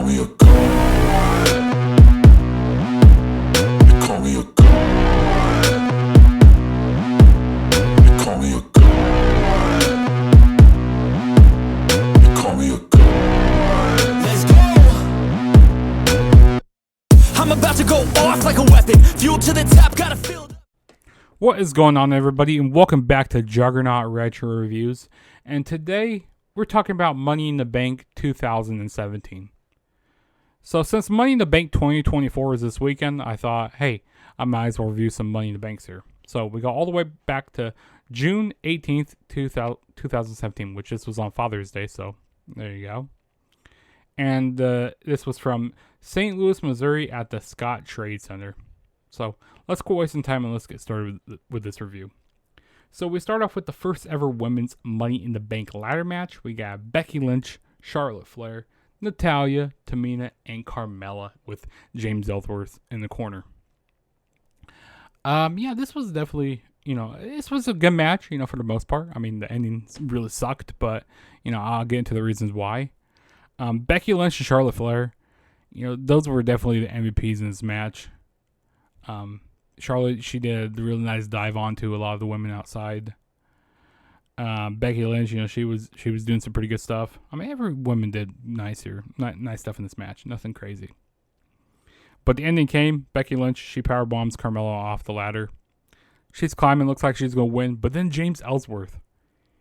me a god. They call me a god. They call me a god. They call me a god. Let's go. I'm about to go off like a weapon. Fuel to the top, gotta fill. What is going on, everybody, and welcome back to Juggernaut Retro Reviews. And today we're talking about Money in the Bank 2017. So since Money in the Bank 2024 is this weekend, I thought, hey, I might as well review some Money in the Banks here. So we go all the way back to June 18th, 2017, which this was on Father's Day, so there you go. And this was from St. Louis, Missouri at the Scott Trade Center. So let's quit wasting time and let's get started with this review. So we start off with the first ever women's Money in the Bank ladder match. We got Becky Lynch, Charlotte Flair, Natalya, Tamina, and Carmella with James Ellsworth in the corner. Yeah, this was definitely, this was a good match, for the most part. I mean, the ending really sucked, but, I'll get into the reasons why. Becky Lynch and Charlotte Flair, those were definitely the MVPs in this match. Charlotte, she did a really nice dive onto a lot of the women outside. Becky Lynch, she was doing some pretty good stuff. I mean, every woman did nice stuff in this match. Nothing crazy. But the ending came. Becky Lynch, she power bombs Carmella off the ladder. She's climbing, looks like she's going to win. But then James Ellsworth,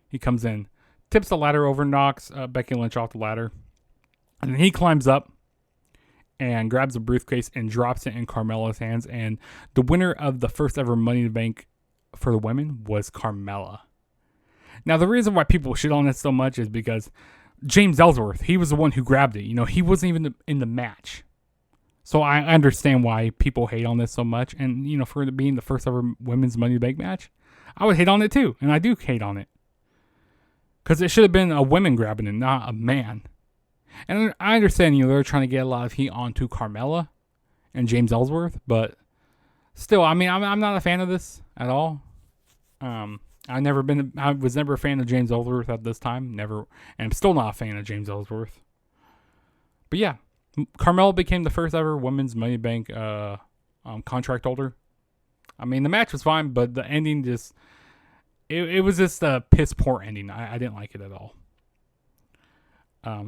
he comes in, tips the ladder over, knocks Becky Lynch off the ladder. And then he climbs up and grabs a briefcase and drops it in Carmella's hands. And the winner of the first ever Money in the Bank for the women was Carmella. Now, the reason why people shit on it so much is because James Ellsworth, he was the one who grabbed it. He wasn't even in the match. So I understand why people hate on this so much. And, for it being the first ever women's Money in the Bank match, I would hate on it too. And I do hate on it. Because it should have been a woman grabbing it, not a man. And I understand, they're trying to get a lot of heat onto Carmella and James Ellsworth, but still, I mean, I'm not a fan of this at all. I was never a fan of James Ellsworth at this time, never, and I'm still not a fan of James Ellsworth. But yeah, Carmella became the first ever women's Money Bank contract holder. I mean, the match was fine, but the ending just, it was just a piss poor ending. I didn't like it at all.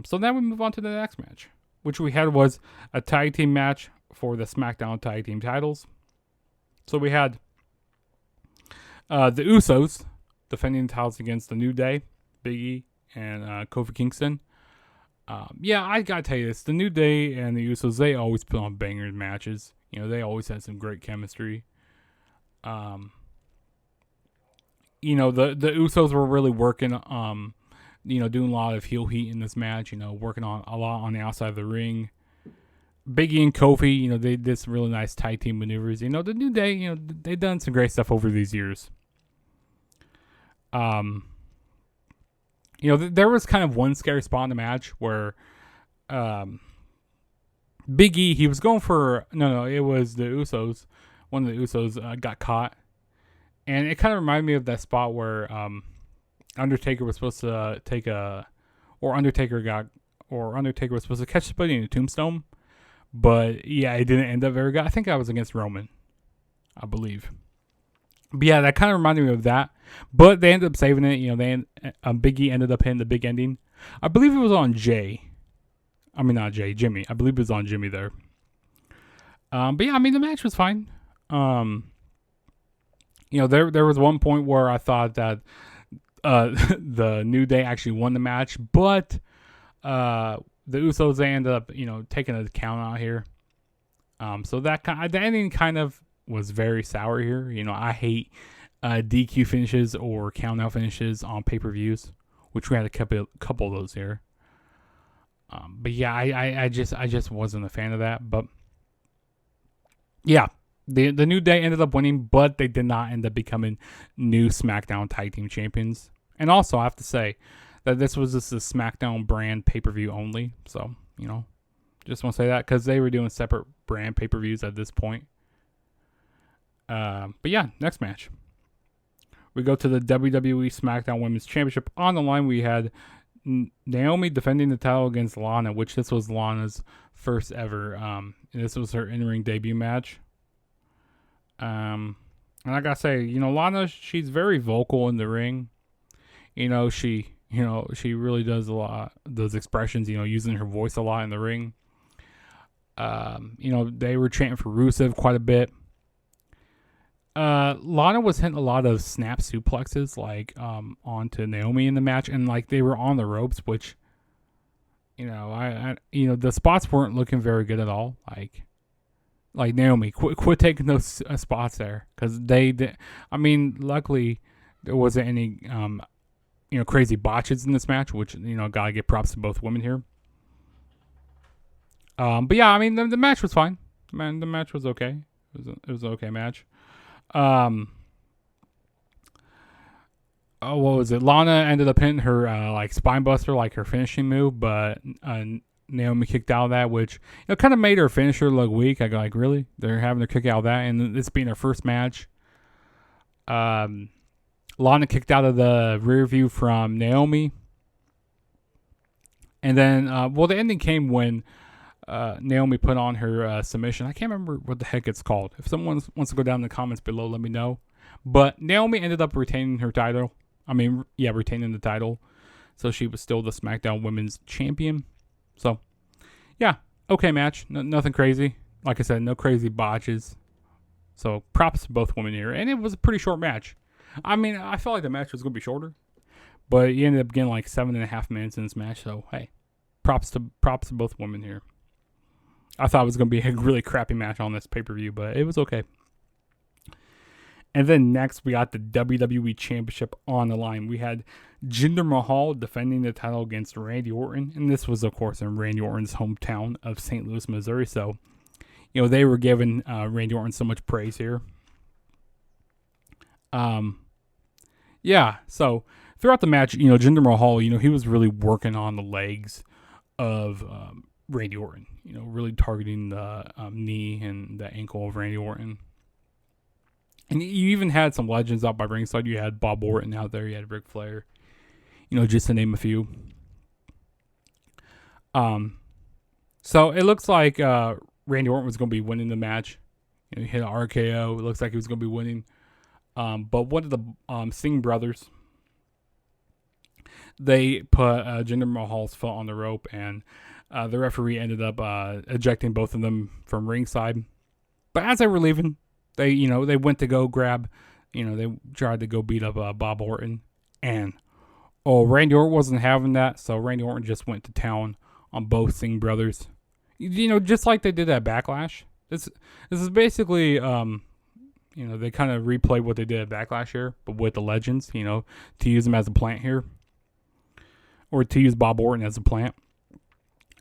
So now we move on to the next match, which we had was a tag team match for the SmackDown tag team titles. So we had the Usos defending the titles against the New Day, Big E, and Kofi Kingston. Yeah, I gotta tell you this: the New Day and the Usos, they always put on banger matches. They always had some great chemistry. The Usos were really working. Doing a lot of heel heat in this match, working on a lot on the outside of the ring. Big E and Kofi, they did some really nice tag team maneuvers. The New Day, they've done some great stuff over these years. There was kind of one scary spot in the match where Big E, he was going for, it was the Usos. One of the Usos got caught. And it kind of reminded me of that spot where Undertaker was supposed to Undertaker was supposed to catch somebody in a tombstone, but yeah, it didn't end up very good. I think that was against Roman, I believe. But yeah, that kind of reminded me of that. But they ended up saving it. Big E ended up hitting the big ending. I believe it was on Jimmy. I believe it was on Jimmy there. But yeah, I mean, the match was fine. There was one point where I thought that the New Day actually won the match, but the Usos, they ended up taking a count out here. So the ending kind of was very sour here. I hate DQ finishes or count out finishes on pay-per-views, which we had a couple of those here. But yeah, I just wasn't a fan of that. But yeah, the New Day ended up winning, but they did not end up becoming new SmackDown Tag Team Champions. And also, I have to say that this was just a SmackDown brand pay-per-view only. So, just want to say that because they were doing separate brand pay-per-views at this point. But yeah, next match. We go to the WWE SmackDown Women's Championship. On the line, we had Naomi defending the title against Lana, which this was Lana's first ever. This was her in-ring debut match. And I gotta say, Lana, she's very vocal in the ring. She really does a lot, those expressions, using her voice a lot in the ring. They were chanting for Rusev quite a bit. Lana was hitting a lot of snap suplexes, onto Naomi in the match, and they were on the ropes, which, the spots weren't looking very good at all. Like Naomi, quit taking those spots there, because they did. I mean, luckily there wasn't any, crazy botches in this match, which gotta give props to both women here. But yeah, I mean the match was fine. Man, the match was okay. It was an okay match. What was it? Lana ended up hitting her spine buster, her finishing move, but Naomi kicked out of that, which kind of made her finisher look weak. I go really? They're having her kick out of that, and this being her first match. Lana kicked out of the rear view from Naomi, and then the ending came when Naomi put on her submission. I can't remember what the heck it's called. If someone wants to go down in the comments below, let me know. But Naomi ended up retaining her title. Retaining the title. So she was still the SmackDown Women's Champion. So, yeah, okay match. Nothing crazy. Like I said, no crazy botches. So, props to both women here. And it was a pretty short match. I mean, I felt like the match was going to be shorter. But you ended up getting 7.5 minutes in this match. So, hey, props to both women here. I thought it was going to be a really crappy match on this pay-per-view, but it was okay. And then next, we got the WWE Championship on the line. We had Jinder Mahal defending the title against Randy Orton. And this was, of course, in Randy Orton's hometown of St. Louis, Missouri. So, they were giving Randy Orton so much praise here. So throughout the match, Jinder Mahal, he was really working on the legs of Randy Orton. Really targeting the knee and the ankle of Randy Orton. And you even had some legends out by ringside. You had Bob Orton out there. You had Ric Flair. Just to name a few. So it looks like Randy Orton was going to be winning the match. He hit an RKO. It looks like he was going to be winning. But one of the Singh brothers, they put Jinder Mahal's foot on the rope, and the referee ended up ejecting both of them from ringside. But as they were leaving, they went to go grab, they tried to go beat up Bob Orton, and Randy Orton wasn't having that, so Randy Orton just went to town on both Singh brothers, just like they did at Backlash. This is basically, they kind of replayed what they did at Backlash here, but with the legends, to use them as a plant here, or to use Bob Orton as a plant.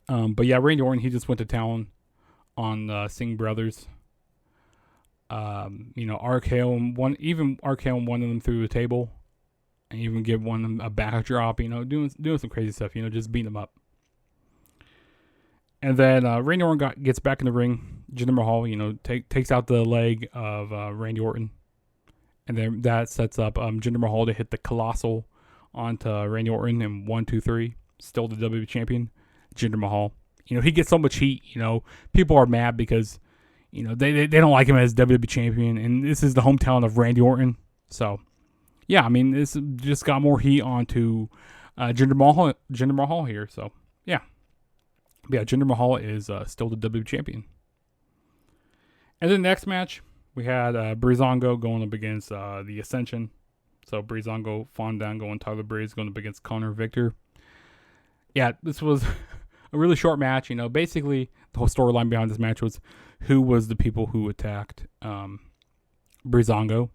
But yeah, Randy Orton, he just went to town on the Singh brothers. RKO one of them through the table, and even give one of them a backdrop. Doing some crazy stuff. Just beating them up. And then Randy Orton gets back in the ring. Jinder Mahal, takes out the leg of Randy Orton, and then that sets up Jinder Mahal to hit the Colossal onto Randy Orton in 1, 2, 3. Still the WWE champion, Jinder Mahal. He gets so much heat. People are mad because they don't like him as WWE champion, and this is the hometown of Randy Orton. So, yeah, I mean, this just got more heat onto Jinder Mahal here. So, yeah. Jinder Mahal is still the WWE champion. And then next match, we had Breezango going up against the Ascension. So, Breezango, Fandango, and Tyler Breeze going up against Connor Victor. Yeah, this was a really short match. Basically, the whole storyline behind this match was who was the people who attacked Breezango,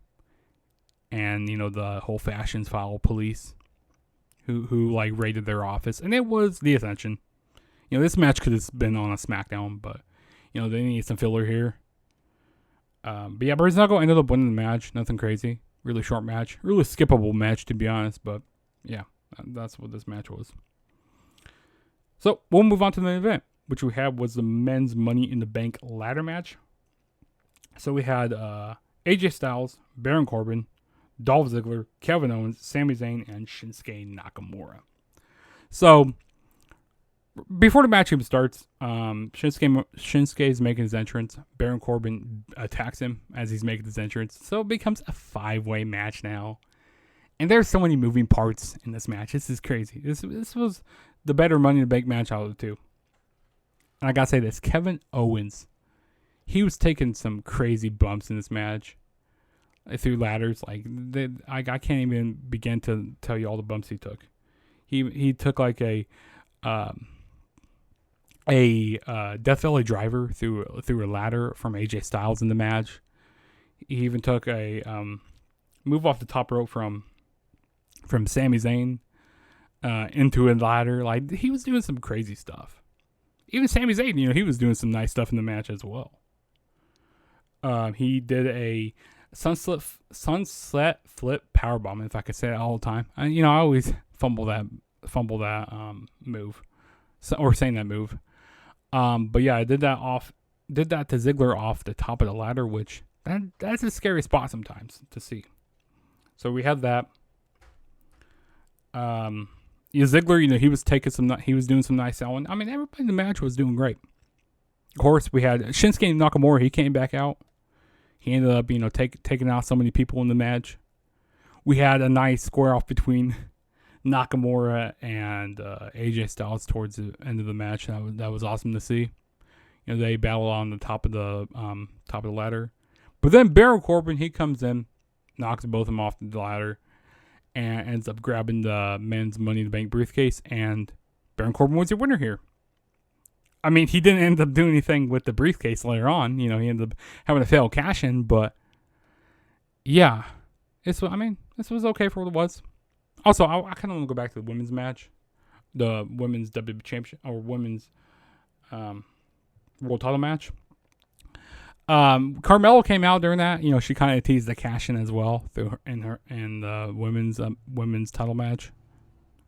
and the whole Fashions File police who raided their office, and it was the Ascension. This match could have been on a SmackDown, but they needed some filler here. But yeah, Breezango ended up winning the match. Nothing crazy. Really short match. Really skippable match, to be honest. But yeah, that's what this match was. So we'll move on to the main event, which we had was the men's Money in the Bank ladder match. So we had AJ Styles, Baron Corbin, Dolph Ziggler, Kevin Owens, Sami Zayn, and Shinsuke Nakamura. So before the match even starts, Shinsuke is making his entrance. Baron Corbin attacks him as he's making his entrance. So it becomes a 5-way match now. And there's so many moving parts in this match. This is crazy. This was the better Money in the Bank match out of the two. And I gotta say this, Kevin Owens, he was taking some crazy bumps in this match through ladders. Like I can't even begin to tell you all the bumps he took. He took like a Death Valley driver through a ladder from AJ Styles in the match. He even took a move off the top rope from Sami Zayn into a ladder. Like, he was doing some crazy stuff. Even Sami Zayn, he was doing some nice stuff in the match as well. He did a sunset flip powerbomb, if I could say it all the time. I always fumble that move, or saying that move. But yeah, I did that to Ziggler off the top of the ladder, which that's a scary spot sometimes to see. So we had that. Ziggler, he was doing some nice selling. I mean, everybody in the match was doing great. Of course, we had Shinsuke Nakamura. He came back out. He ended up, taking out so many people in the match. We had a nice square off between Nakamura and AJ Styles towards the end of the match. That was awesome to see. They battled on the top of the ladder. But then Baron Corbin, he comes in, knocks both of them off the ladder, and ends up grabbing the men's Money in the Bank briefcase. And Baron Corbin was your winner here. I mean, he didn't end up doing anything with the briefcase later on. He ended up having a failed cash in, but yeah, this was okay for what it was. Also, I kind of want to go back to the women's match, the women's WWE Championship or women's world title match. Carmella came out during that. She kind of teased the cash in as well in the women's title match.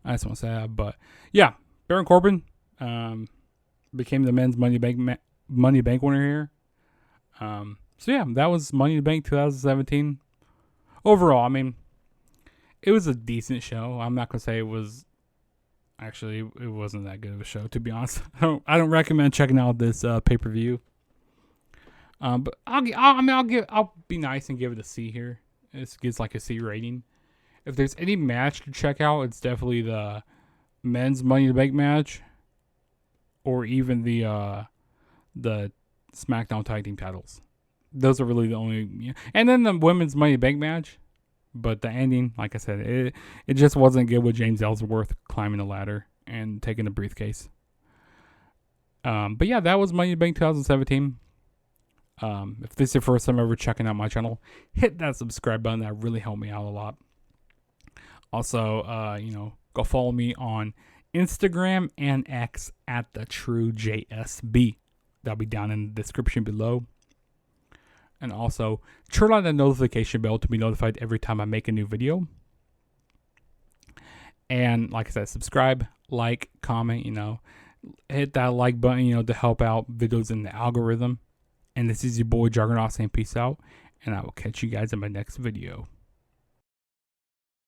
I just want to say that, but yeah, Baron Corbin became the men's Money in the Bank winner here. So yeah, that was Money in the Bank 2017. Overall, I mean, it was a decent show. I'm not gonna say it was. Actually, it wasn't that good of a show, to be honest. I don't recommend checking out this pay-per-view. But I'll be nice and give it a C here. It gets like a C rating. If there's any match to check out, it's definitely the men's Money in the Bank match, or even the SmackDown Tag Team titles. Those are really the only. And then the women's Money in the Bank match. But the ending, like I said, it just wasn't good with James Ellsworth climbing the ladder and taking the briefcase. But yeah, that was Money in the Bank 2017. If this is your first time ever checking out my channel, hit that subscribe button. That really helped me out a lot. Also, go follow me on Instagram and X at TheTrueJSB. That'll be down in the description below. And also, turn on the notification bell to be notified every time I make a new video. And like I said, subscribe, like, comment, hit that like button, to help out videos in the algorithm. And this is your boy Juggernaut saying peace out. And I will catch you guys in my next video.